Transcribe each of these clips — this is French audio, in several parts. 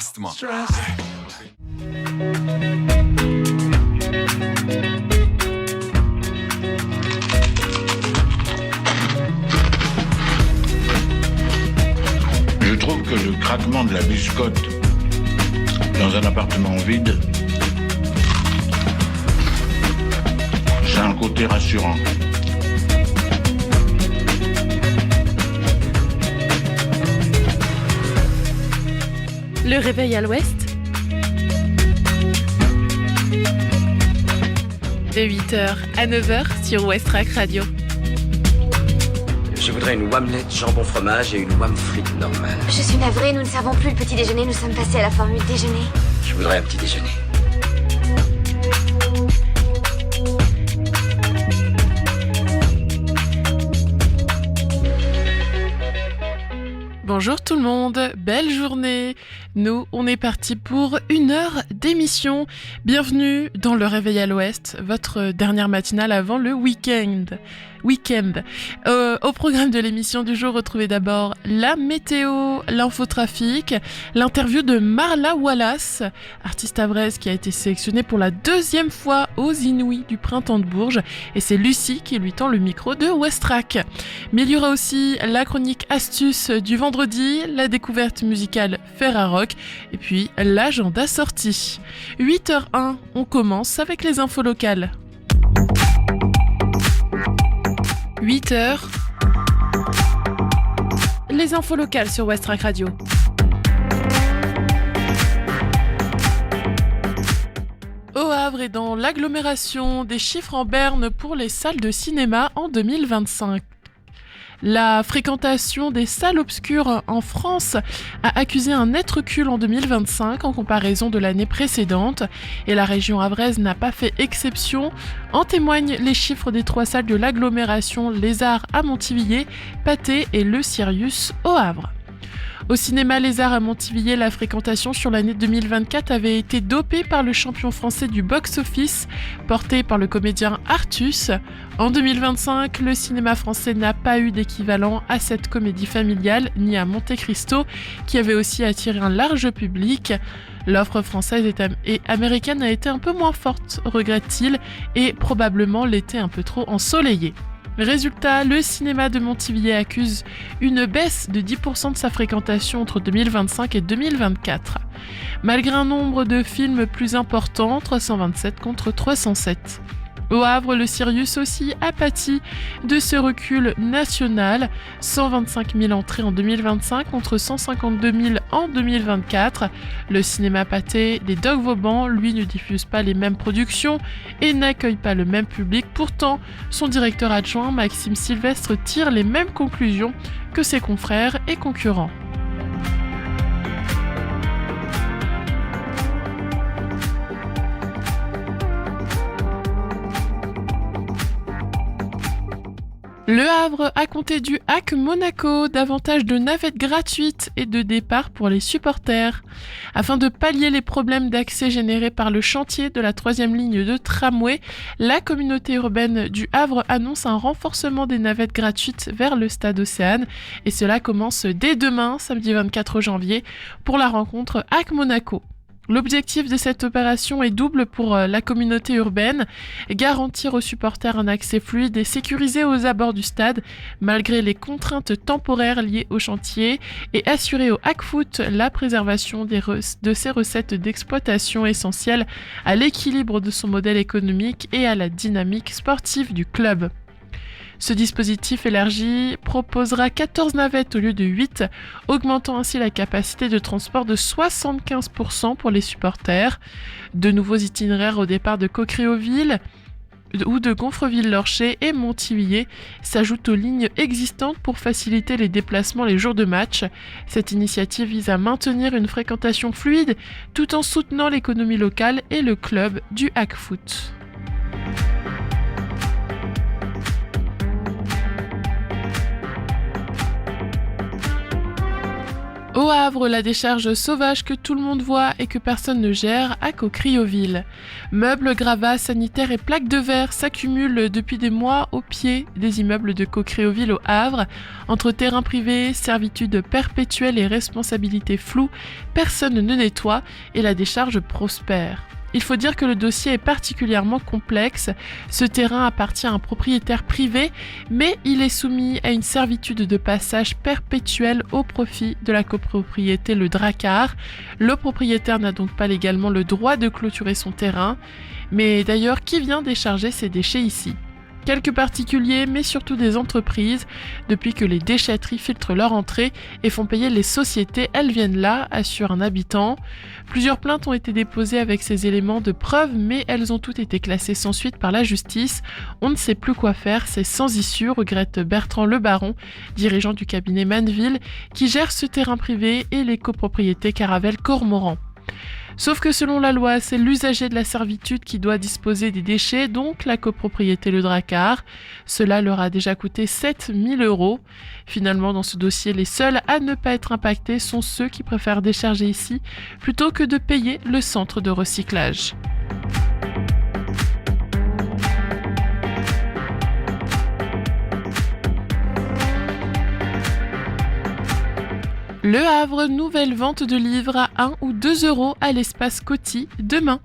Je trouve que le craquement de la biscotte dans un appartement vide, c'est un côté rassurant. Le réveil à l'ouest, de 8h à 9h sur Westrack Radio. Je voudrais une omelette jambon fromage et une wham frite normale. Je suis navrée, nous ne servons plus le petit déjeuner, nous sommes passés à la formule déjeuner. Je voudrais un petit déjeuner. Bonjour tout le monde, belle journée. Nous, on est parti pour 1 heure d'émission. Bienvenue dans le Réveil à l'Ouest, votre dernière matinale avant le week-end. Au programme de l'émission du jour, retrouvez d'abord la météo, l'infotrafic, l'interview de Marla Wallace, artiste havraise qui a été sélectionnée pour la 2e fois aux Inouïs du Printemps de Bourges, et c'est Lucie qui lui tend le micro de Westrack. Mais il y aura aussi la chronique astuce du vendredi, la découverte musicale Ferrarock, et puis l'agenda sortie. 8h01, on commence avec les infos locales. 8h, les infos locales sur Westrack Radio. Au Havre et dans l'agglomération, des chiffres en berne pour les salles de cinéma en 2025. La fréquentation des salles obscures en France a accusé un net recul en 2025 en comparaison de l'année précédente et la région havraise n'a pas fait exception. En témoignent les chiffres des 3 salles de l'agglomération Lézard à Montivilliers, Patay et Le Sirius au Havre. Au cinéma Lézard à Montivilliers, la fréquentation sur l'année 2024 avait été dopée par le champion français du box-office, porté par le comédien Artus. En 2025, le cinéma français n'a pas eu d'équivalent à cette comédie familiale, ni à Monte Cristo, qui avait aussi attiré un large public. L'offre française et américaine a été un peu moins forte, regrette-t-il, et probablement l'été un peu trop ensoleillé. Résultat, le cinéma de Montivilliers accuse une baisse de 10% de sa fréquentation entre 2025 et 2024. Malgré un nombre de films plus important, 327 contre 307. Au Havre, le Sirius aussi a pâti de ce recul national, 125 000 entrées en 2025 contre 152 000 en 2024. Le cinéma Patay des Dogues Vauban, lui, ne diffuse pas les mêmes productions et n'accueille pas le même public. Pourtant, son directeur adjoint, Maxime Sylvestre, tire les mêmes conclusions que ses confrères et concurrents. Le Havre a compté du HAC Monaco, davantage de navettes gratuites et de départs pour les supporters. Afin de pallier les problèmes d'accès générés par le chantier de la 3e ligne de tramway, la communauté urbaine du Havre annonce un renforcement des navettes gratuites vers le stade Océane. Et cela commence dès demain, samedi 24 janvier, pour la rencontre HAC Monaco. L'objectif de cette opération est double pour la communauté urbaine, garantir aux supporters un accès fluide et sécurisé aux abords du stade, malgré les contraintes temporaires liées au chantier, et assurer au HAC Foot la préservation de ses recettes d'exploitation essentielles à l'équilibre de son modèle économique et à la dynamique sportive du club. Ce dispositif élargi proposera 14 navettes au lieu de 8, augmentant ainsi la capacité de transport de 75% pour les supporters. De nouveaux itinéraires au départ de Coqueréauville ou de Gonfreville-Lorcher et Montivilliers s'ajoutent aux lignes existantes pour faciliter les déplacements les jours de match. Cette initiative vise à maintenir une fréquentation fluide tout en soutenant l'économie locale et le club du HAC Foot. Au Havre, la décharge sauvage que tout le monde voit et que personne ne gère à Cocrioville. Meubles, gravats, sanitaires et plaques de verre s'accumulent depuis des mois au pied des immeubles de Cocrioville au Havre. Entre terrain privé, servitude perpétuelle et responsabilité floue, personne ne nettoie et la décharge prospère. Il faut dire que le dossier est particulièrement complexe. Ce terrain appartient à un propriétaire privé, mais il est soumis à une servitude de passage perpétuelle au profit de la copropriété Le Drakkar. Le propriétaire n'a donc pas légalement le droit de clôturer son terrain. Mais d'ailleurs, qui vient décharger ses déchets ici ? Quelques particuliers, mais surtout des entreprises. Depuis que les déchetteries filtrent leur entrée et font payer les sociétés, elles viennent là, assure un habitant. Plusieurs plaintes ont été déposées avec ces éléments de preuve, mais elles ont toutes été classées sans suite par la justice. On ne sait plus quoi faire, c'est sans issue, regrette Bertrand Le Baron, dirigeant du cabinet Manville, qui gère ce terrain privé et les copropriétés Caravelle-Cormoran. Sauf que selon la loi, c'est l'usager de la servitude qui doit disposer des déchets, donc la copropriété Le Drakkar. Cela leur a déjà coûté 7 000 €. Finalement, dans ce dossier, les seuls à ne pas être impactés sont ceux qui préfèrent décharger ici plutôt que de payer le centre de recyclage. Le Havre, nouvelle vente de livres à 1 ou 2 € à l'espace Coty demain.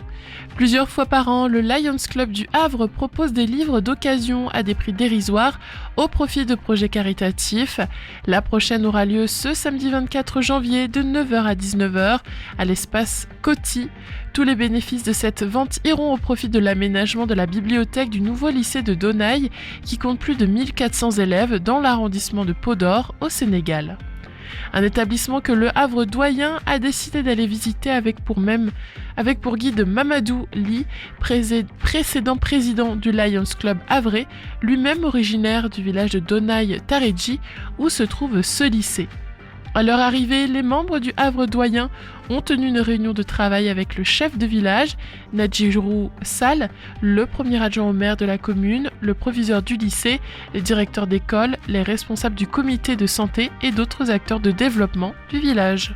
Plusieurs fois par an, le Lions Club du Havre propose des livres d'occasion à des prix dérisoires au profit de projets caritatifs. La prochaine aura lieu ce samedi 24 janvier de 9h à 19h à l'espace Coty. Tous les bénéfices de cette vente iront au profit de l'aménagement de la bibliothèque du nouveau lycée de Donaï qui compte plus de 1400 élèves dans l'arrondissement de Podor au Sénégal. Un établissement que le Havre doyen a décidé d'aller visiter avec pour guide Mamadou Ly, précédent président du Lions Club havrais, lui-même originaire du village de Donaï-Taredji où se trouve ce lycée. À leur arrivée, les membres du Havre doyen ont tenu une réunion de travail avec le chef de village, Nadjirou Sall, le premier adjoint au maire de la commune, le proviseur du lycée, les directeurs d'école, les responsables du comité de santé et d'autres acteurs de développement du village.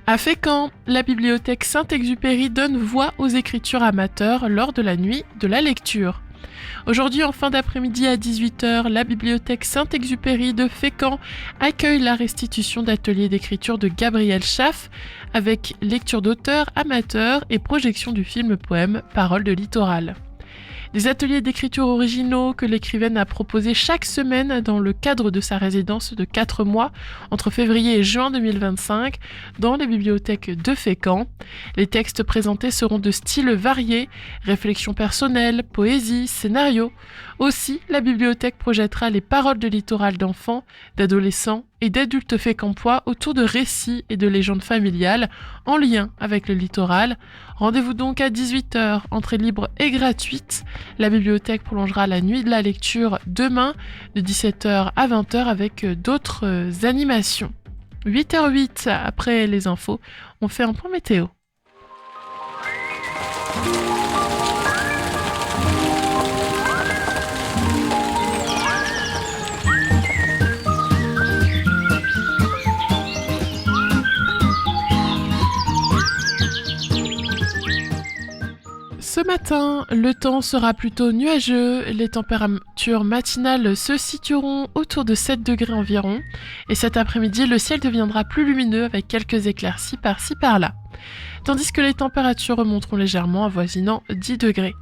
À Fécamp, la bibliothèque Saint-Exupéry donne voix aux écritures amateurs lors de la nuit de la lecture. Aujourd'hui, en fin d'après-midi à 18h, la bibliothèque Saint-Exupéry de Fécamp accueille la restitution d'ateliers d'écriture de Gabriel Schaff avec lecture d'auteurs amateurs et projection du film-poème Paroles de littoral. Des ateliers d'écriture originaux que l'écrivaine a proposés chaque semaine dans le cadre de sa résidence de 4 mois entre février et juin 2025 dans les bibliothèques de Fécamp. Les textes présentés seront de styles variés, réflexions personnelles, poésie, scénario. Aussi, la bibliothèque projettera les paroles de littoral d'enfants, d'adolescents et d'adultes fécampois autour de récits et de légendes familiales en lien avec le littoral. Rendez-vous donc à 18h, entrée libre et gratuite. La bibliothèque prolongera la nuit de la lecture demain de 17h à 20h avec d'autres animations. 8h08 après les infos, on fait un point météo. Ce matin, le temps sera plutôt nuageux, les températures matinales se situeront autour de 7 degrés environ, et cet après-midi, le ciel deviendra plus lumineux avec quelques éclaircies par-ci par-là, tandis que les températures remonteront légèrement avoisinant 10 degrés.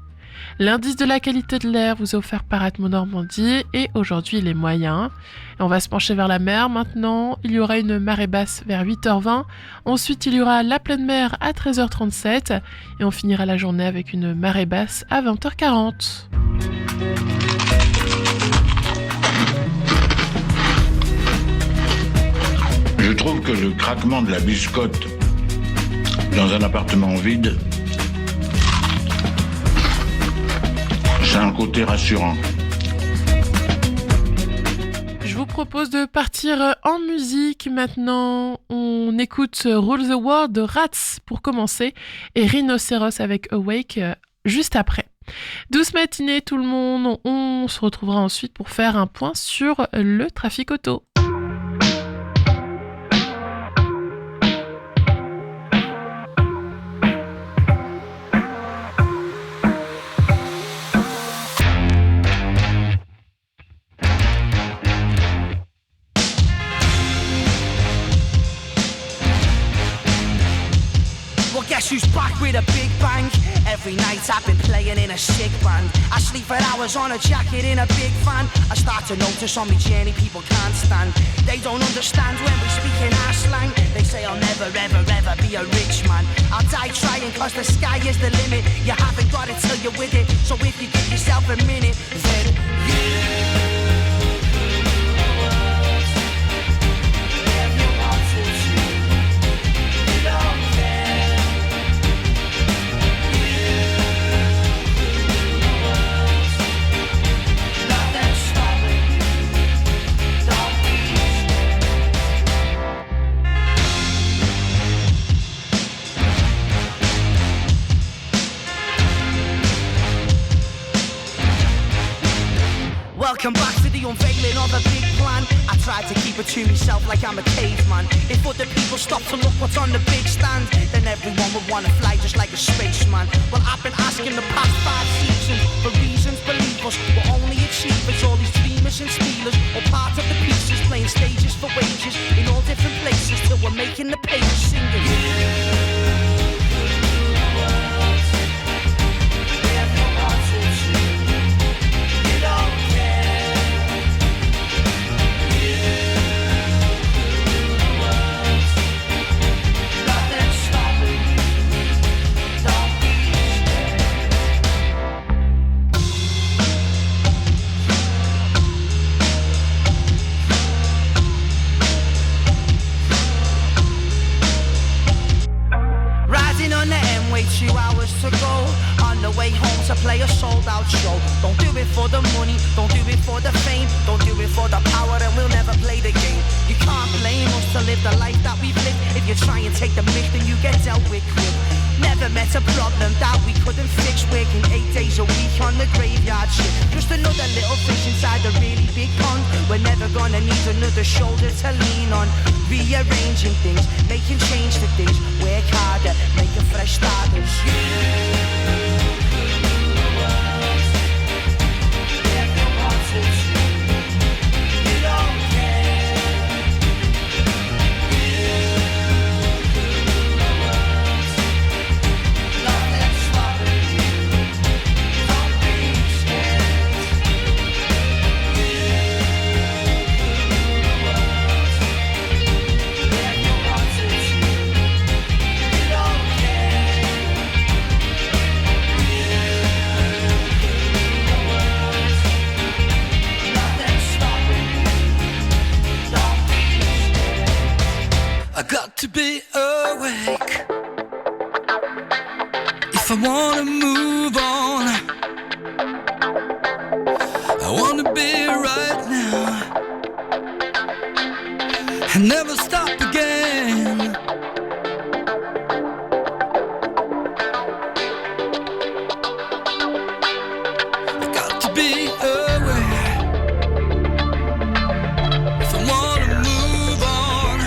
L'indice de la qualité de l'air vous est offert par Atmo Normandie et aujourd'hui il est moyen. Et on va se pencher vers la mer maintenant. Il y aura une marée basse vers 8h20. Ensuite il y aura la pleine mer à 13h37 et on finira la journée avec une marée basse à 20h40. Je trouve que le craquement de la biscotte dans un appartement vide, c'est un côté rassurant. Je vous propose de partir en musique maintenant. On écoute Rule the World de Rats pour commencer et Rhinocéros avec Awake juste après. Douce matinée tout le monde, on se retrouvera ensuite pour faire un point sur le trafic auto. Guess who's back with a big bang? Every night I've been playing in a sick band. I sleep for hours on a jacket in a big fan. I start to notice on my journey people can't stand. They don't understand when we speak in our slang. They say I'll never ever ever be a rich man. I'll die trying cause the sky is the limit. You haven't got it till you're with it. So if you give yourself a minute, then you Welcome back to the unveiling of a big plan. I tried to keep it to myself like I'm a caveman. If other people stop to look what's on the big stand, then everyone would want to fly just like a spaceman. Well, I've been asking the past 5 seasons for reasons, believe us, we're only achievers. All these dreamers and stealers, all part of the pieces, playing stages for wages in all different places till we're making the pages singing. To go on the way home to play a sold out show. Don't do it for the money, don't do it for the fame, don't do it for the power, and we'll never play the game. You can't blame us to live the life that we've lived. If you try and take the mick, then you get dealt with quick. Never met a problem that we couldn't fix. Working 8 days a week on the graveyard shift. Just another little fish inside a really big pond. We're never gonna need another shoulder to lean on. Rearranging things, making change to things. Work harder, make a fresh start. To be awake if I wanna move on. I wanna be right now and never stop again. I got to be aware if I wanna move on.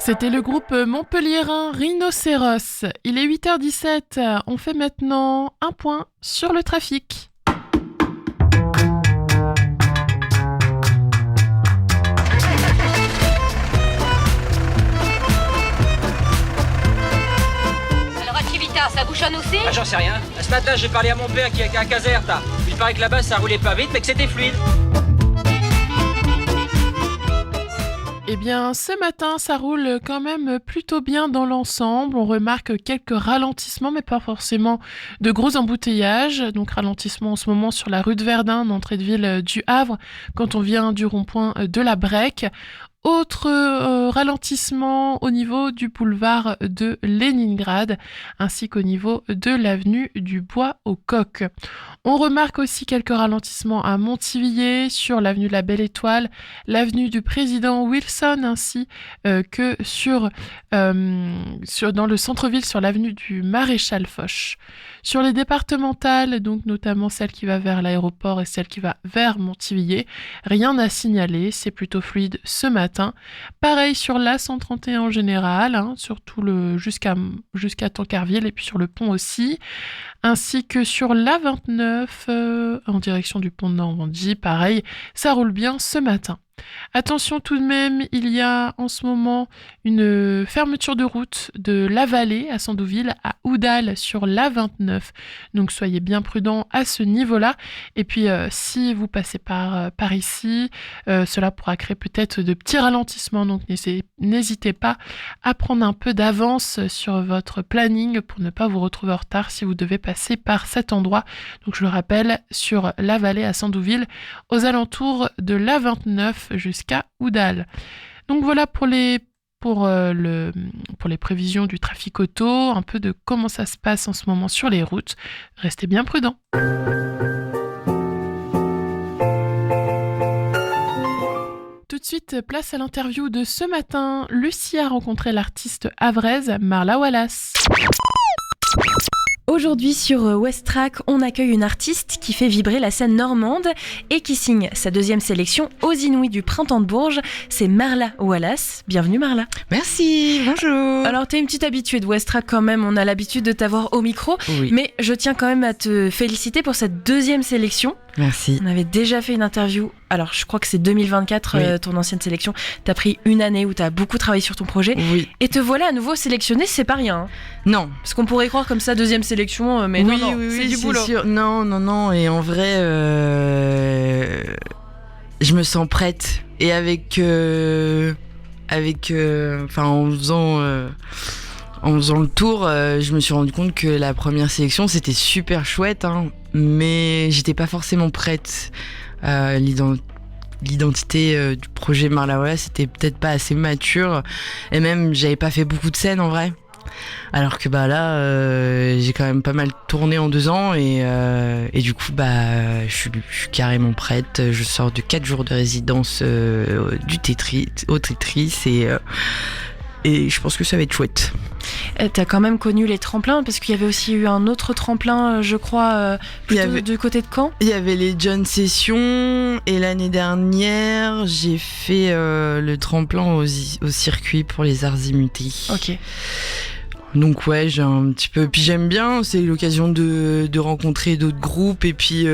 C'était le groupe montpelliérain Rhinocéros. Il est 8h17. On fait maintenant un point sur le trafic. Alors Activita, ça bouchonne aussi? Ah, j'en sais rien. Ce matin, j'ai parlé à mon père qui est à Caserta. Il paraît que là-bas, ça roulait pas vite, mais que c'était fluide. Eh bien, ce matin, ça roule quand même plutôt bien dans l'ensemble. On remarque quelques ralentissements, mais pas forcément de gros embouteillages. Donc, ralentissement en ce moment sur la rue de Verdun, d'entrée de ville du Havre, quand on vient du rond-point de la Brèque. Autre ralentissement au niveau du boulevard de Léningrad, ainsi qu'au niveau de l'avenue du Bois aux Coques. On remarque aussi quelques ralentissements à Montivilliers, sur l'avenue de la Belle Étoile, l'avenue du Président Wilson, ainsi que dans le centre-ville, sur l'avenue du Maréchal Foch. Sur les départementales, donc notamment celle qui va vers l'aéroport et celle qui va vers Montivilliers, rien à signaler, c'est plutôt fluide ce matin. Pareil sur l'A131 en général, surtout jusqu'à Tancarville et puis sur le pont aussi, ainsi que sur l'A29 en direction du pont de Normandie, pareil, ça roule bien ce matin. Attention tout de même, il y a en ce moment une fermeture de route de La Vallée à Sandouville à Oudal sur l'A29. Donc soyez bien prudents à ce niveau-là. Et puis si vous passez par ici, cela pourra créer peut-être de petits ralentissements. Donc n'hésitez pas à prendre un peu d'avance sur votre planning pour ne pas vous retrouver en retard si vous devez passer par cet endroit. Donc je le rappelle, sur La Vallée à Sandouville, aux alentours de l'A29 jusqu'à Oudal. Donc voilà pour les prévisions du trafic auto, un peu de comment ça se passe en ce moment sur les routes. Restez bien prudents. Tout de suite, place à l'interview de ce matin. Lucie a rencontré l'artiste havraise Marla Wallace. Aujourd'hui sur West Track, on accueille une artiste qui fait vibrer la scène normande et qui signe sa deuxième sélection aux Inouïs du Printemps de Bourges. C'est Marla Wallace. Bienvenue Marla. Merci, bonjour. Alors t'es une petite habituée de West Track quand même, on a l'habitude de t'avoir au micro. Oui. Mais je tiens quand même à te féliciter pour cette deuxième sélection. Merci. On avait déjà fait une interview, alors je crois que c'est 2024, Oui. ton ancienne sélection. T'as pris une année où t'as beaucoup travaillé sur ton projet. Oui. Et te voilà à nouveau sélectionné, c'est pas rien. Non. Parce qu'on pourrait croire comme ça, deuxième sélection, mais oui, non, oui, c'est oui, du boulot. Sûr. Non. Et en vrai, je me sens prête. Et en faisant le tour, je me suis rendu compte que la première sélection, c'était super chouette, mais j'étais pas forcément prête. L'identité du projet Marla Wallace, c'était peut-être pas assez mature. Et même, j'avais pas fait beaucoup de scènes en vrai. Alors que là, j'ai quand même pas mal tourné en 2 ans et du coup, je suis carrément prête. Je sors de 4 jours de résidence au Tetris et je pense que ça va être chouette. T'as quand même connu les tremplins, parce qu'il y avait aussi eu un autre tremplin, je crois, plutôt du côté de Caen. Il y avait les John Sessions, et l'année dernière, j'ai fait le tremplin au circuit pour les arts immutés. Ok. Donc ouais, j'ai un petit peu... Puis j'aime bien, c'est l'occasion de rencontrer d'autres groupes, et puis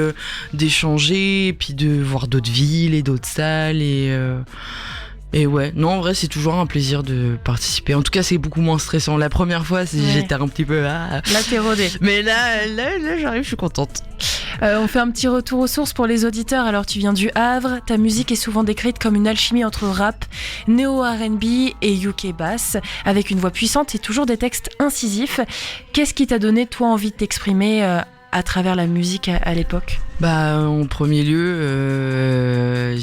d'échanger, et puis de voir d'autres villes et d'autres salles, et ouais, non, en vrai, c'est toujours un plaisir de participer. En tout cas, c'est beaucoup moins stressant. La première fois, j'étais un petit peu... Là, t'es rodée. Mais là, j'arrive, je suis contente. On fait un petit retour aux sources pour les auditeurs. Alors, tu viens du Havre. Ta musique est souvent décrite comme une alchimie entre rap, néo-R&B et UK bass, avec une voix puissante et toujours des textes incisifs. Qu'est-ce qui t'a donné, toi, envie de t'exprimer à travers la musique à l'époque ? En premier lieu,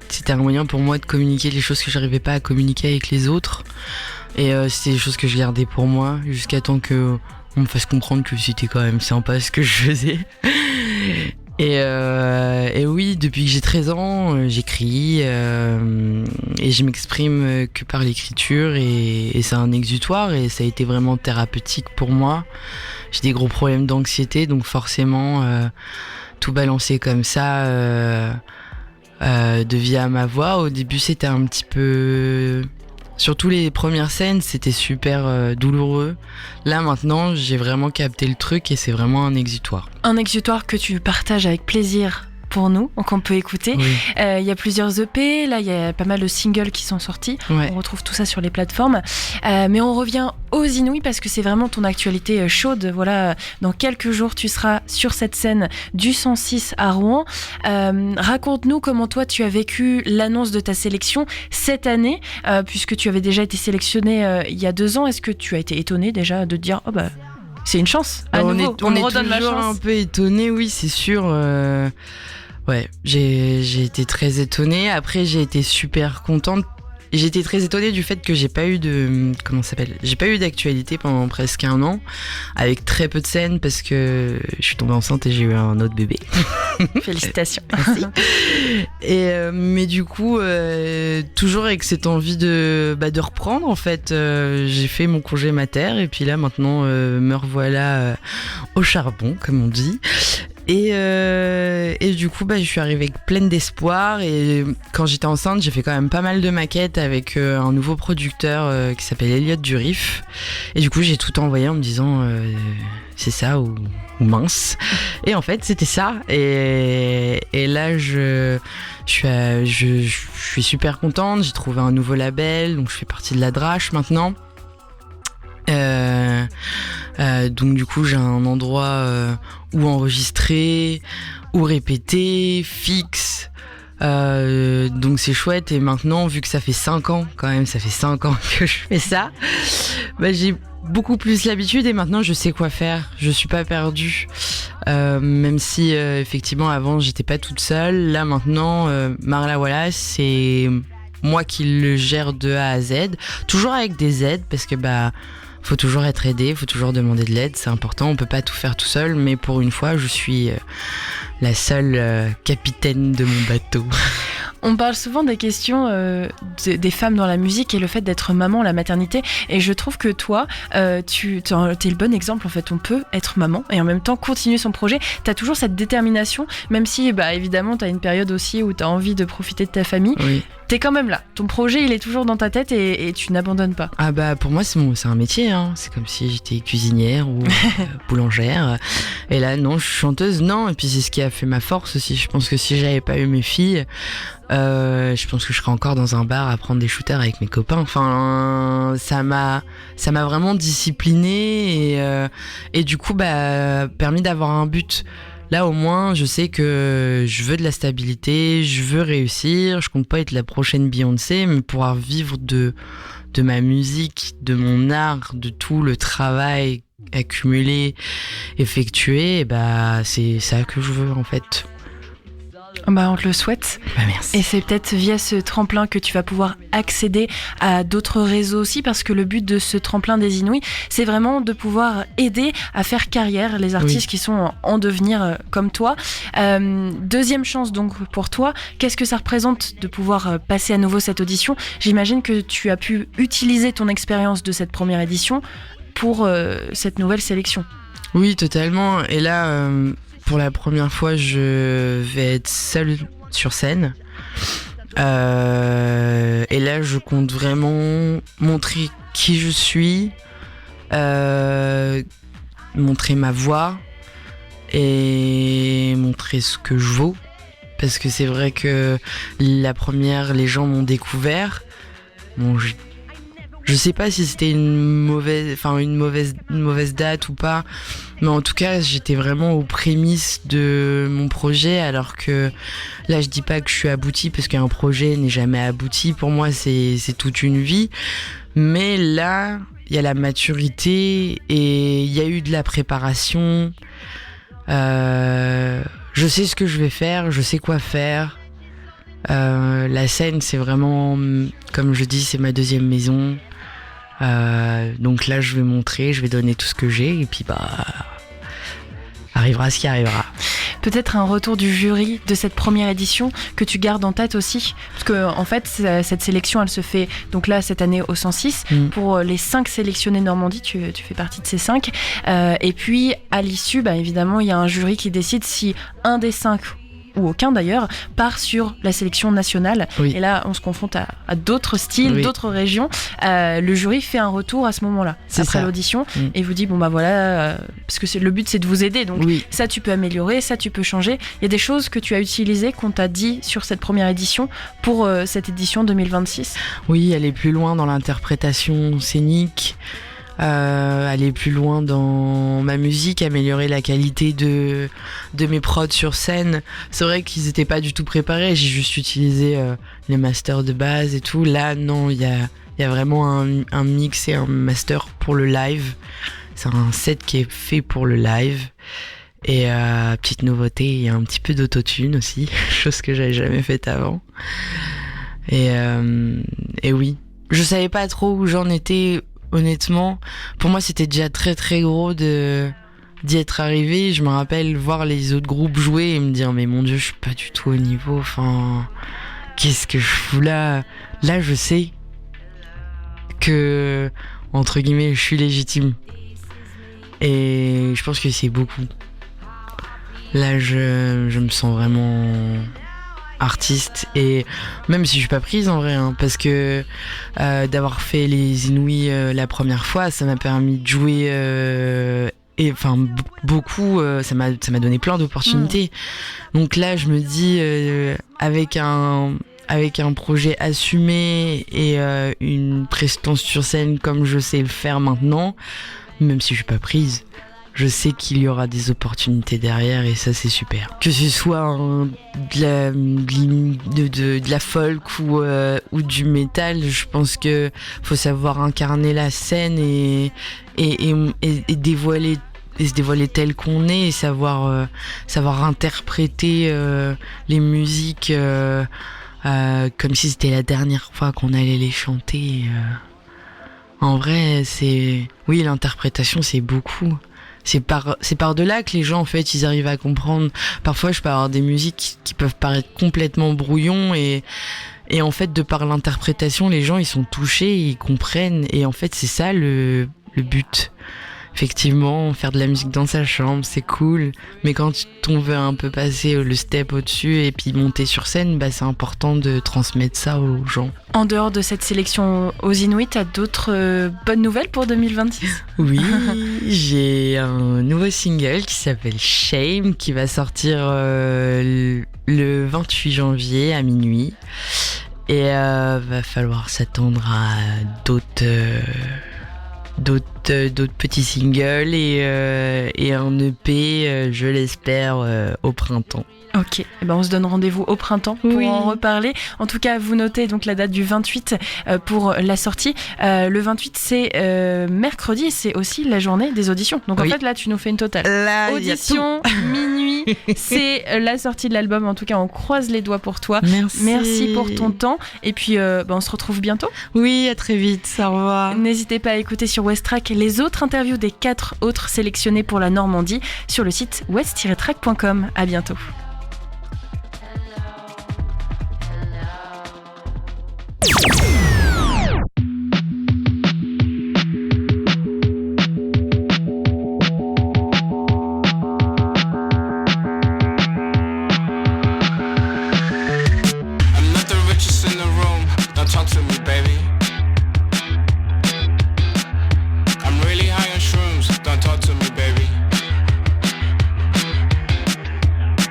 c'était un moyen pour moi de communiquer les choses que j'arrivais pas à communiquer avec les autres. Et c'était des choses que je gardais pour moi jusqu'à temps qu'on me fasse comprendre que c'était quand même sympa ce que je faisais. Et oui, depuis que j'ai 13 ans, j'écris et je m'exprime que par l'écriture et c'est un exutoire et ça a été vraiment thérapeutique pour moi. J'ai des gros problèmes d'anxiété, donc forcément tout balancer comme ça... de via ma voix. Au début, c'était un petit peu Surtout les premières scènes, c'était super douloureux. Là, maintenant, j'ai vraiment capté le truc et c'est vraiment un exutoire. Un exutoire que tu partages avec plaisir pour nous, qu'on peut écouter. Oui. Il y a plusieurs EP, là il y a pas mal de singles qui sont sortis. Ouais. On retrouve tout ça sur les plateformes. Mais on revient aux Inouïs parce que c'est vraiment ton actualité chaude. Voilà, dans quelques jours, tu seras sur cette scène du 106 à Rouen. Raconte-nous comment toi tu as vécu l'annonce de ta sélection cette année, puisque tu avais déjà été sélectionné il y a 2 ans. Est-ce que tu as été étonné déjà de te dire, oh bah c'est une chance à nouveau, on me est redonne ma toujours chance. un peu étonné, oui, c'est sûr. Ouais, j'ai été très étonnée. Après, j'ai été super contente. J'ai été très étonnée du fait que j'ai pas eu d'actualité pendant presque 1 an, avec très peu de scènes parce que je suis tombée enceinte et j'ai eu un autre bébé. Félicitations. Merci. Mais du coup, toujours avec cette envie de reprendre en fait. J'ai fait mon congé mater et puis là maintenant me revoilà au charbon comme on dit. Et du coup, je suis arrivée pleine d'espoir. Et quand j'étais enceinte, j'ai fait quand même pas mal de maquettes avec un nouveau producteur qui s'appelle Elliot Durif. Et du coup, j'ai tout envoyé en me disant c'est ça ou mince. Et en fait, c'était ça. Et là, je suis super contente. J'ai trouvé un nouveau label, donc je fais partie de la Drache maintenant. Donc du coup j'ai un endroit où enregistrer, où répéter, fixe. Donc c'est chouette. Et maintenant, vu que ça fait 5 ans quand même, ça fait 5 ans que je fais ça, j'ai beaucoup plus l'habitude et maintenant je sais quoi faire. Je suis pas perdue. Même si effectivement avant j'étais pas toute seule. Là maintenant, Marla Wallace, c'est moi qui le gère de A à Z. Toujours avec des aides parce que faut toujours être aidé, faut toujours demander de l'aide, c'est important, on peut pas tout faire tout seul, mais pour une fois, je suis la seule capitaine de mon bateau. On parle souvent des questions des femmes dans la musique et le fait d'être maman, la maternité, et je trouve que toi, t'es le bon exemple en fait. On peut être maman et en même temps continuer son projet. T'as toujours cette détermination, même si évidemment t'as une période aussi où t'as envie de profiter de ta famille. Oui. T'es quand même là. Ton projet, il est toujours dans ta tête et tu n'abandonnes pas. Ah pour moi c'est un métier, hein. C'est comme si j'étais cuisinière ou boulangère. Et là non, je suis chanteuse, non. Et puis c'est ce qui a fait ma force aussi. Je pense que si j'avais pas eu mes filles, je pense que je serais encore dans un bar à prendre des shooters avec mes copains. Enfin, ça m'a vraiment disciplinée et du coup permis d'avoir un but. Là, au moins, je sais que je veux de la stabilité, je veux réussir, je compte pas être la prochaine Beyoncé, mais pouvoir vivre de ma musique, de mon art, de tout le travail accumulé, effectué, c'est ça que je veux en fait. On te le souhaite. Merci. Et c'est peut-être via ce tremplin que tu vas pouvoir accéder à d'autres réseaux aussi, parce que le but de ce tremplin des Inouïs, c'est vraiment de pouvoir aider à faire carrière les artistes qui sont en devenir comme toi. Deuxième chance donc pour toi. Qu'est-ce que ça représente de pouvoir passer à nouveau cette audition ? J'imagine que tu as pu utiliser ton expérience de cette première édition pour cette nouvelle sélection. Oui, totalement. Et là... pour la première fois, je vais être seule sur scène. Et là, je compte vraiment montrer qui je suis, montrer ma voix et montrer ce que je vaux. Parce que c'est vrai que la première, les gens m'ont découvert. Bon, je sais pas si c'était une mauvaise date ou pas, mais en tout cas j'étais vraiment aux prémices de mon projet, alors que là je dis pas que je suis aboutie parce qu'un projet n'est jamais abouti. Pour moi c'est toute une vie, mais là il y a la maturité et il y a eu de la préparation. Je sais ce que je vais faire, je sais quoi faire. La scène c'est vraiment, comme je dis, c'est ma deuxième maison. Donc là je vais montrer, je vais donner tout ce que j'ai et puis arrivera ce qui arrivera. Peut-être un retour du jury de cette première édition que tu gardes en tête aussi, parce que en fait cette sélection elle se fait donc là cette année au 106 pour les 5 sélectionnés Normandie, tu fais partie de ces 5 et puis à l'issue évidemment il y a un jury qui décide si un des 5 ou aucun d'ailleurs, part sur la sélection nationale. Oui. Et là, on se confronte à d'autres styles, d'autres régions. Le jury fait un retour à ce moment-là, après l'audition, et vous dit, bon bah voilà, parce que le but c'est de vous aider, donc ça tu peux améliorer, ça tu peux changer. Il y a des choses que tu as utilisées, qu'on t'a dit sur cette première édition, pour cette édition 2026 ? Oui, aller plus loin dans l'interprétation scénique, aller plus loin dans ma musique, améliorer la qualité de mes prods sur scène. C'est vrai qu'ils n'étaient pas du tout préparés, j'ai juste utilisé les masters de base et tout. Là, non, il y a vraiment un mix et un master pour le live. C'est un set qui est fait pour le live. Et petite nouveauté, il y a un petit peu d'autotune aussi, chose que j'avais jamais faite avant. Et oui, je savais pas trop où j'en étais, honnêtement. Pour moi, c'était déjà très très gros d'y être arrivé. Je me rappelle voir les autres groupes jouer et me dire, mais mon Dieu, je suis pas du tout au niveau. Enfin, qu'est-ce que je fous là ? Là, je sais que, entre guillemets, je suis légitime. Et je pense que c'est beaucoup. Là, je me sens vraiment artiste, et même si je suis pas prise en vrai, parce que d'avoir fait les Inouïs la première fois, ça m'a permis de jouer et enfin beaucoup, ça m'a donné plein d'opportunités. Donc là, je me dis avec un projet assumé et une prestance sur scène comme je sais le faire maintenant, même si je suis pas prise, je sais qu'il y aura des opportunités derrière, et ça c'est super. Que ce soit de la folk ou du métal, je pense que faut savoir incarner la scène et dévoiler, et se dévoiler tel qu'on est, et savoir interpréter les musiques comme si c'était la dernière fois qu'on allait les chanter. En vrai, oui, l'interprétation c'est beaucoup. C'est par de là que les gens, en fait, ils arrivent à comprendre. Parfois, je peux avoir des musiques qui peuvent paraître complètement brouillons, et en fait, de par l'interprétation, les gens, ils sont touchés, ils comprennent, et en fait, c'est ça le but. Effectivement, faire de la musique dans sa chambre, c'est cool, mais quand on veut un peu passer le step au-dessus et puis monter sur scène, bah, c'est important de transmettre ça aux gens. En dehors de cette sélection aux Inouïs, t'as d'autres bonnes nouvelles pour 2026 ? Oui, j'ai un nouveau single qui s'appelle Shame, qui va sortir le 28 janvier à minuit, et va falloir s'attendre à d'autres petits singles et un EP, je l'espère, au printemps. Ok, et ben on se donne rendez-vous au printemps pour en reparler. En tout cas, vous notez donc la date du 28 pour la sortie. Le 28, c'est mercredi, c'est aussi la journée des auditions. Donc en fait, là, tu nous fais une totale. Là, audition, minuit, c'est la sortie de l'album. En tout cas, on croise les doigts pour toi. Merci pour ton temps. Et puis, on se retrouve bientôt. Oui, à très vite. Au revoir. N'hésitez pas à écouter sur Westtrack les autres interviews des 4 autres sélectionnés pour la Normandie sur le site west-track.com. À bientôt.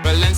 But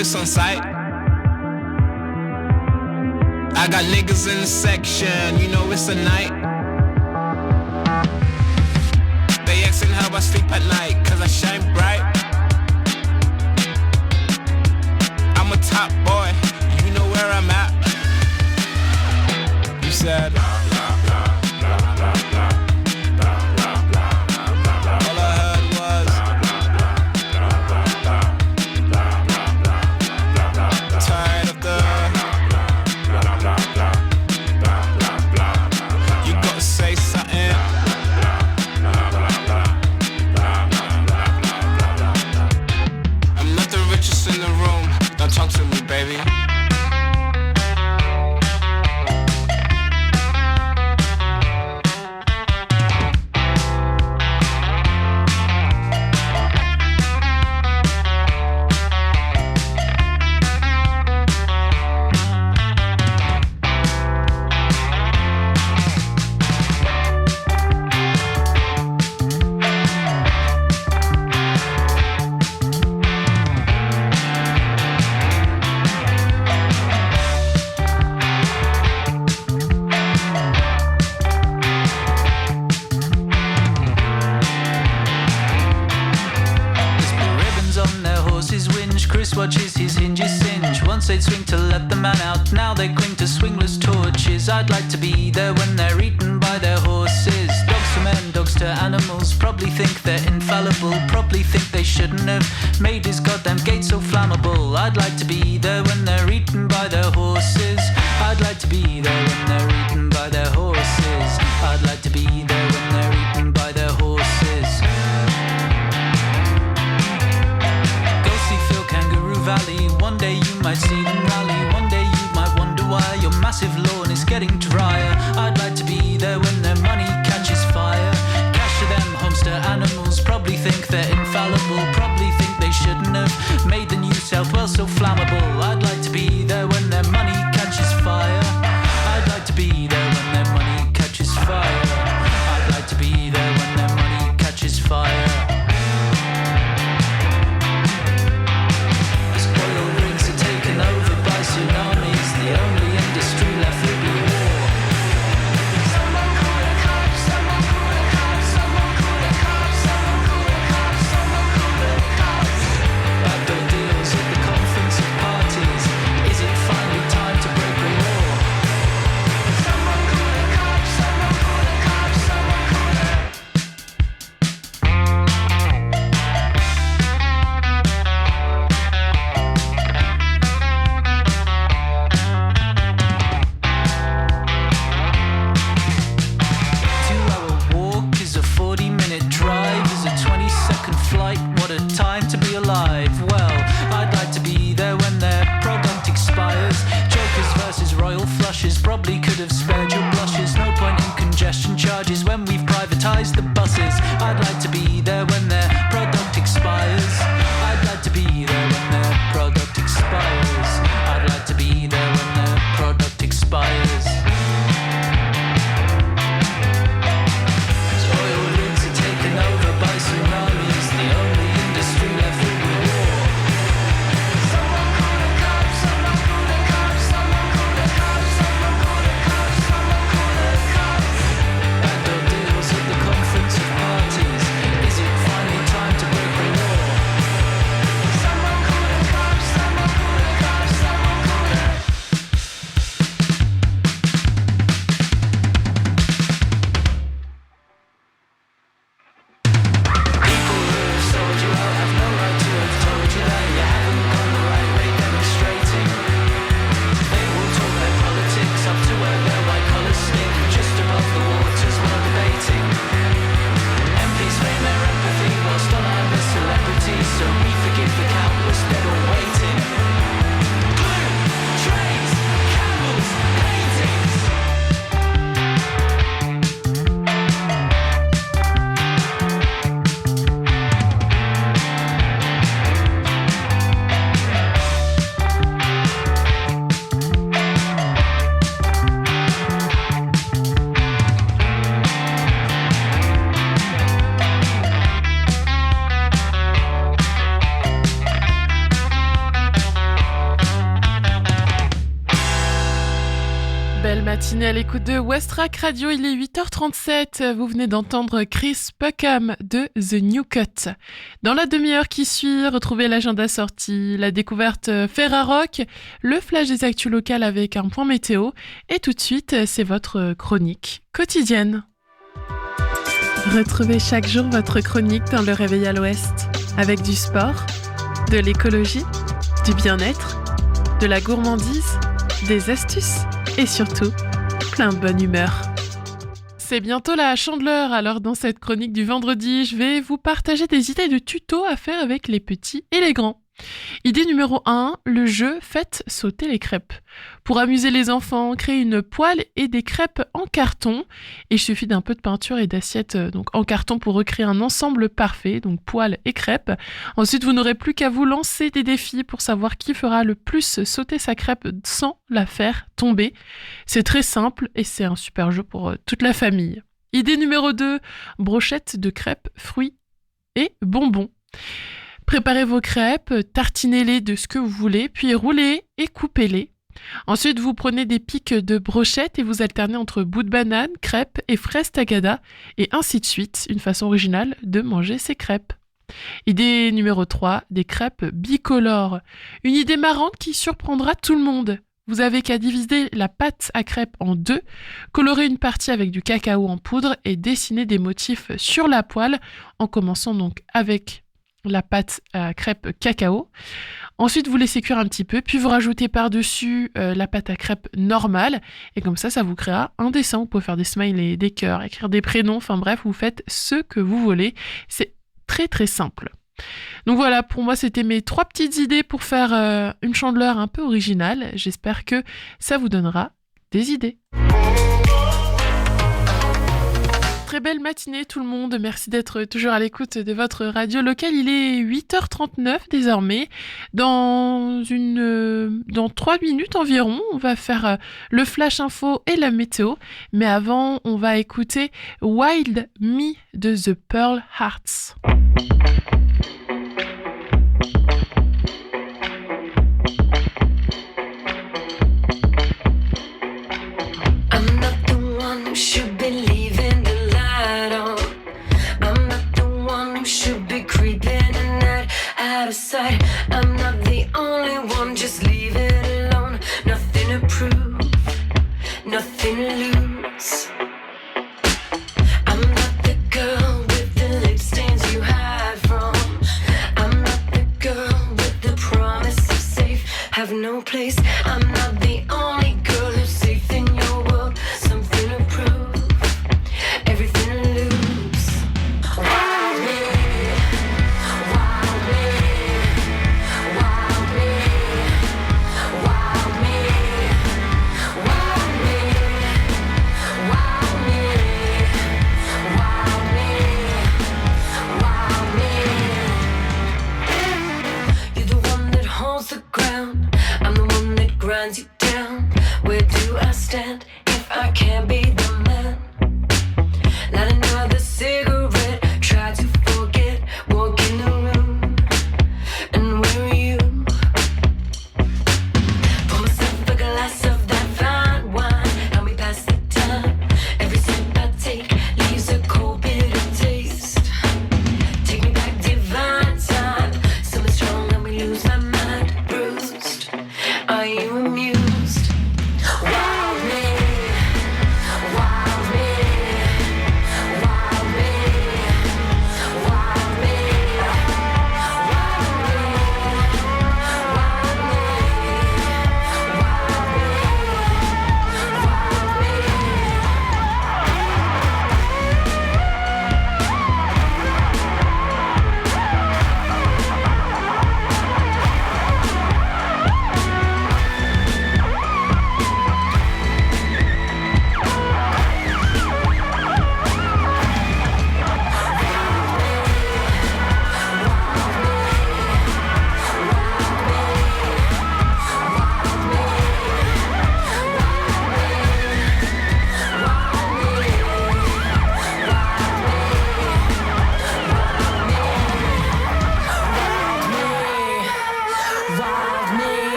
it's on sight. I got niggas in the section, you know it's a night. They asking how I sleep at night, cause I shine bright. I'm a top boy, you know where I'm at. You said watches his hinges singe. Once they'd swing to let the man out, now they cling to swingless torches. I'd like to be there when they're eaten by their horses. Dogs to men, dogs to animals, probably think they're infallible, probably think they shouldn't have made his goddamn gate so flammable. I'd like to be there when they're eaten by their horses. I'd like to be there when they're eaten by their horses. I'd like to be there when they're eaten by their horses. Valley. One day you might see them rally. One day you might wonder why your massive lawn is getting drier. I'd like to be there when their money catches fire. Cash to them, homes to animals, probably think they're infallible, probably think they shouldn't have made the New South Wales so flammable. I'd like to be there when their money catches fire. I'd like to be there when their money catches fire. I'd like to be there when their money catches fire. Tsunamis, the only industry left will be war. Someone call a cop, someone call a cop, someone call a cop, someone call a cop, someone call the cops. Backdoor deals at the conference of parties. matinée à l'écoute de Westrack Radio, il est 8h37. Vous venez d'entendre Chris Puckham de The New Cut. Dans la demi-heure qui suit, retrouvez l'agenda sortie, la découverte Ferrarock, le flash des actus locales avec un point météo. Et tout de suite, c'est votre chronique quotidienne. Retrouvez chaque jour votre chronique dans le Réveil à l'Ouest. Avec du sport, de l'écologie, du bien-être, de la gourmandise, des astuces et surtout, plein de bonne humeur. C'est bientôt la Chandeleur, alors dans cette chronique du vendredi, je vais vous partager des idées de tutos à faire avec les petits et les grands. Idée numéro 1, le jeu Faites sauter les crêpes. Pour amuser les enfants, créez une poêle et des crêpes en carton. Et il suffit d'un peu de peinture et d'assiettes donc en carton pour recréer un ensemble parfait, donc poêle et crêpes. Ensuite, vous n'aurez plus qu'à vous lancer des défis pour savoir qui fera le plus sauter sa crêpe sans la faire tomber. C'est très simple et c'est un super jeu pour toute la famille. Idée numéro 2, brochettes de crêpes, fruits et bonbons. Préparez vos crêpes, tartinez-les de ce que vous voulez, puis roulez et coupez-les. Ensuite, vous prenez des pics de brochettes et vous alternez entre bout de banane, crêpes et fraises tagada, et ainsi de suite, une façon originale de manger ces crêpes. Idée numéro 3, des crêpes bicolores. Une idée marrante qui surprendra tout le monde. Vous avez qu'à diviser la pâte à crêpes en deux, colorer une partie avec du cacao en poudre et dessiner des motifs sur la poêle, en commençant donc avec la pâte à crêpes cacao. Ensuite, vous laissez cuire un petit peu, puis vous rajoutez par-dessus la pâte à crêpes normale. Et comme ça vous créera un dessin. Vous pouvez faire des smileys, des cœurs, écrire des prénoms. Enfin bref, vous faites ce que vous voulez. C'est très très simple. Donc voilà, pour moi, c'était mes 3 petites idées pour faire une Chandeleur un peu originale. J'espère que ça vous donnera des idées. Très belle matinée tout le monde, merci d'être toujours à l'écoute de votre radio locale. Il est 8h39 désormais. Dans 3 minutes environ, on va faire le flash info et la météo. Mais avant, on va écouter Wild Me de The Pearl Hearts. Sight. I'm not the only one, just leave it alone. Nothing to prove, nothing to lose. I'm not the girl with the lip stains you hide from.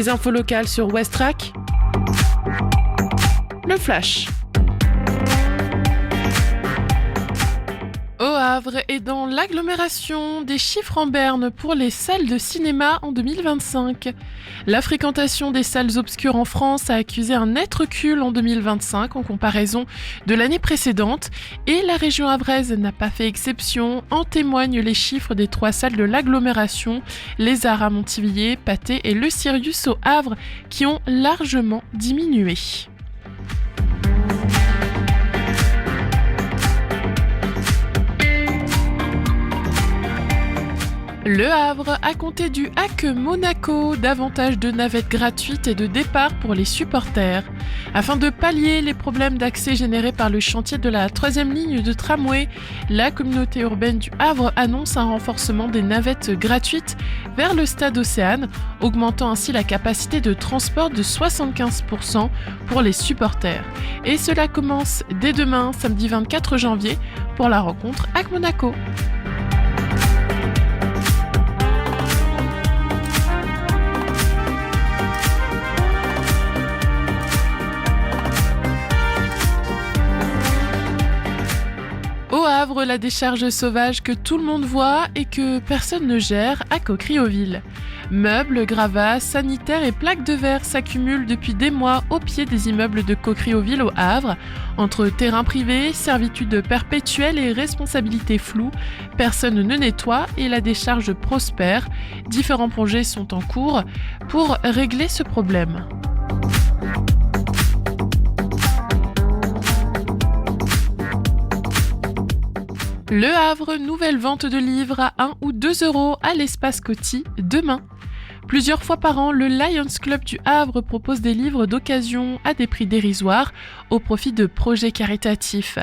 Les infos locales sur Westrack. Le Flash. Au Havre et dans l'agglomération, des chiffres en berne pour les salles de cinéma en 2025. La fréquentation des salles obscures en France a accusé un net recul en 2025 en comparaison de l'année précédente et la région havraise n'a pas fait exception. En témoignent les chiffres des 3 salles de l'agglomération, les Arts à Montivilliers, Patay et le Sirius au Havre qui ont largement diminué. Le Havre a compté du HAC Monaco, davantage de navettes gratuites et de départ pour les supporters. Afin de pallier les problèmes d'accès générés par le chantier de la 3e ligne de tramway, la communauté urbaine du Havre annonce un renforcement des navettes gratuites vers le stade Océane, augmentant ainsi la capacité de transport de 75% pour les supporters. Et cela commence dès demain, samedi 24 janvier, pour la rencontre HAC Monaco. Au Havre, la décharge sauvage que tout le monde voit et que personne ne gère à Cocrioville. Meubles, gravats, sanitaires et plaques de verre s'accumulent depuis des mois au pied des immeubles de Cocrioville au Havre. Entre terrain privé, servitude perpétuelle et responsabilité floue, personne ne nettoie et la décharge prospère. Différents projets sont en cours pour régler ce problème. Le Havre, nouvelle vente de livres à 1 ou 2 euros à l'espace Coty demain. Plusieurs fois par an, le Lions Club du Havre propose des livres d'occasion à des prix dérisoires au profit de projets caritatifs.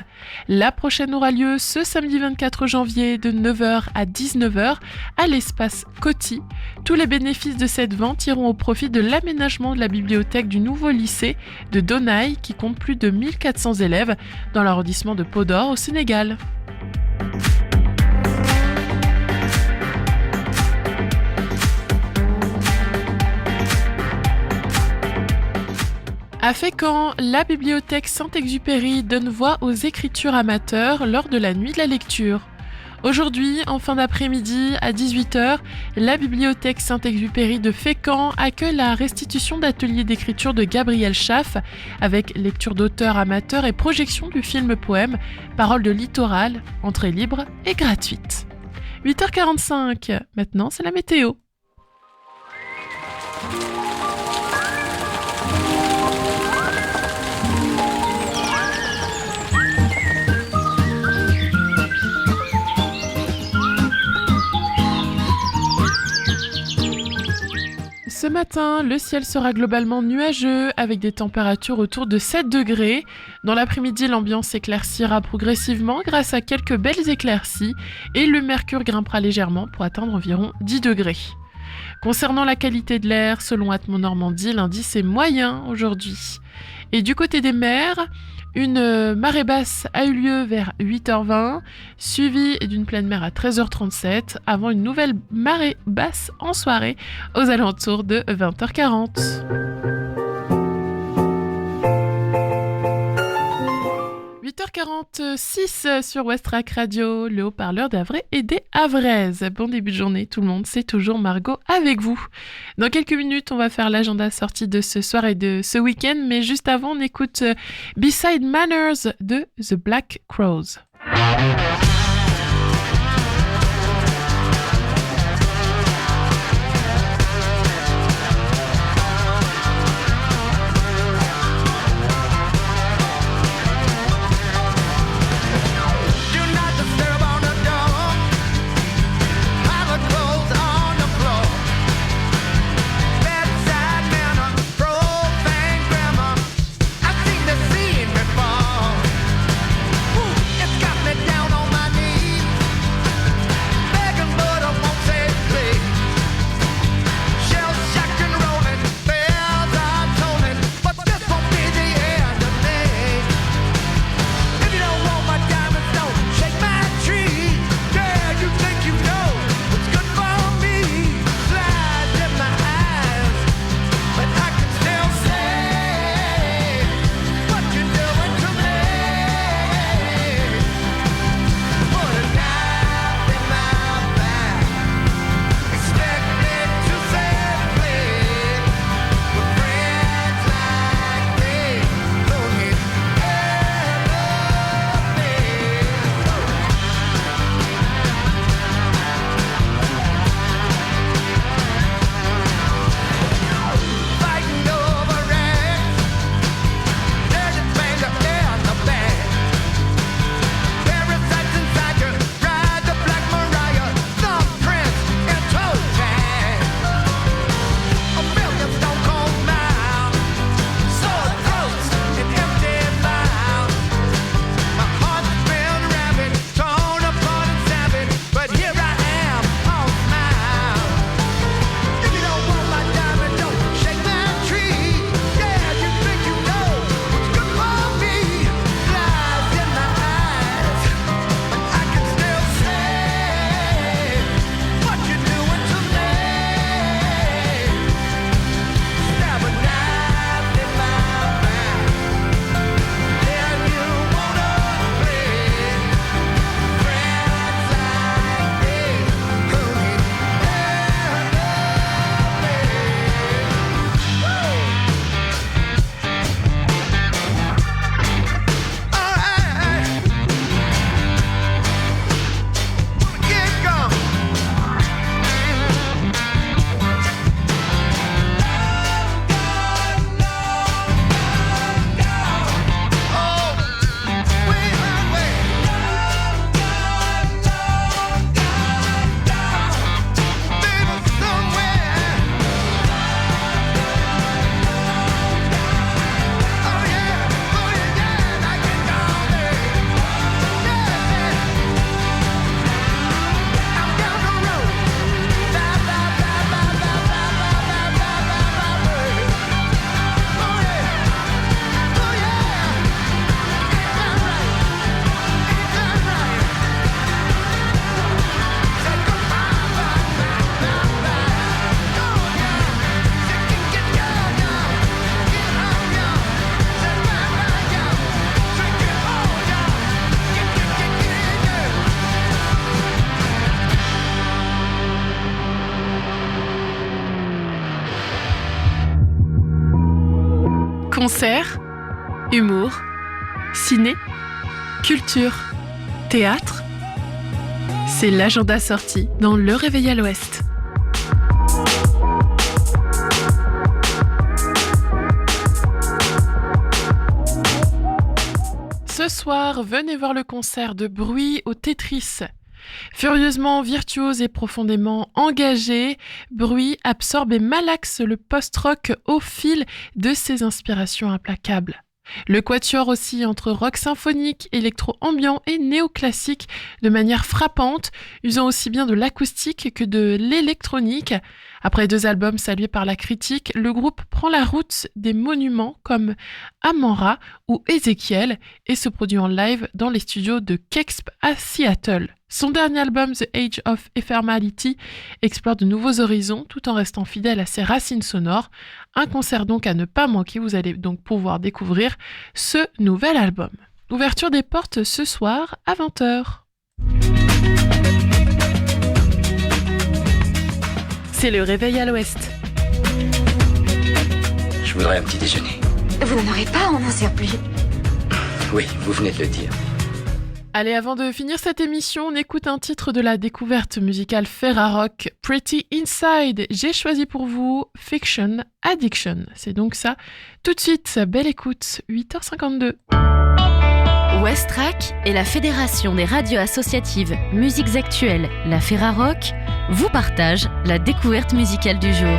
La prochaine aura lieu ce samedi 24 janvier de 9h à 19h à l'espace Coty. Tous les bénéfices de cette vente iront au profit de l'aménagement de la bibliothèque du nouveau lycée de Donaï qui compte plus de 1400 élèves dans l'arrondissement de Podor au Sénégal. À Fécamp, la bibliothèque Saint-Exupéry donne voix aux écritures amateurs lors de la nuit de la lecture. Aujourd'hui, en fin d'après-midi, à 18h, la bibliothèque Saint-Exupéry de Fécamp accueille la restitution d'ateliers d'écriture de Gabriel Schaff avec lecture d'auteurs amateurs et projection du film-poème Paroles de littoral, entrée libre et gratuite. 8h45, maintenant c'est la météo. Ce matin, le ciel sera globalement nuageux avec des températures autour de 7 degrés. Dans l'après-midi, l'ambiance s'éclaircira progressivement grâce à quelques belles éclaircies et le mercure grimpera légèrement pour atteindre environ 10 degrés. Concernant la qualité de l'air, selon Atmos Normandie, l'indice est moyen aujourd'hui. Et du côté des mers, une marée basse a eu lieu vers 8h20, suivie d'une pleine mer à 13h37, avant une nouvelle marée basse en soirée aux alentours de 20h40. h 46 sur Westrack Radio, le haut-parleur d'Havre et des Havraises. Bon début de journée tout le monde, c'est toujours Margot avec vous. Dans quelques minutes, on va faire l'agenda sortie de ce soir et de ce week-end, mais juste avant, on écoute Beside Manners de The Black Crowes. I've seen the scene before. Ooh, it's got me down on my Concerts, humour, ciné, culture, théâtre. C'est l'agenda sorti dans Le Réveil à l'Ouest. Ce soir, venez voir le concert de Bruit au Tetris. Furieusement virtuose et profondément engagé, Bruit absorbe et malaxe le post-rock au fil de ses inspirations implacables. Le quatuor oscille entre rock symphonique, électro-ambiant et néoclassique de manière frappante, usant aussi bien de l'acoustique que de l'électronique. Après 2 albums salués par la critique, le groupe prend la route des monuments comme Amon-Ra ou Ezekiel et se produit en live dans les studios de Kexp à Seattle. Son dernier album, The Age of Ephemerality, explore de nouveaux horizons tout en restant fidèle à ses racines sonores. Un concert donc à ne pas manquer, vous allez donc pouvoir découvrir ce nouvel album. Ouverture des portes ce soir à 20h. C'est le Réveil à l'Ouest. Je voudrais un petit déjeuner. Vous n'en aurez pas en un surplus. Oui, vous venez de le dire. Allez, avant de finir cette émission, on écoute un titre de la découverte musicale Ferrarock, Pretty Inside. J'ai choisi pour vous Fiction Addiction. C'est donc ça. Tout de suite, belle écoute, 8h52. Westrack et la Fédération des radios associatives Musiques Actuelles, la Ferrarock, vous partagent la découverte musicale du jour.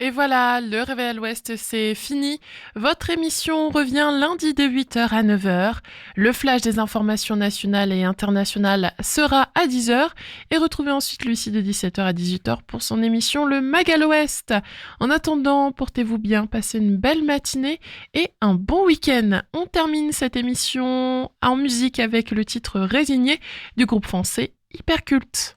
Et voilà, le Réveil à l'Ouest, c'est fini. Votre émission revient lundi de 8h à 9h. Le flash des informations nationales et internationales sera à 10h. Et retrouvez ensuite Lucie de 17h à 18h pour son émission Le Mag à l'Ouest. En attendant, portez-vous bien, passez une belle matinée et un bon week-end. On termine cette émission en musique avec le titre Résigné du groupe français Hyperculte.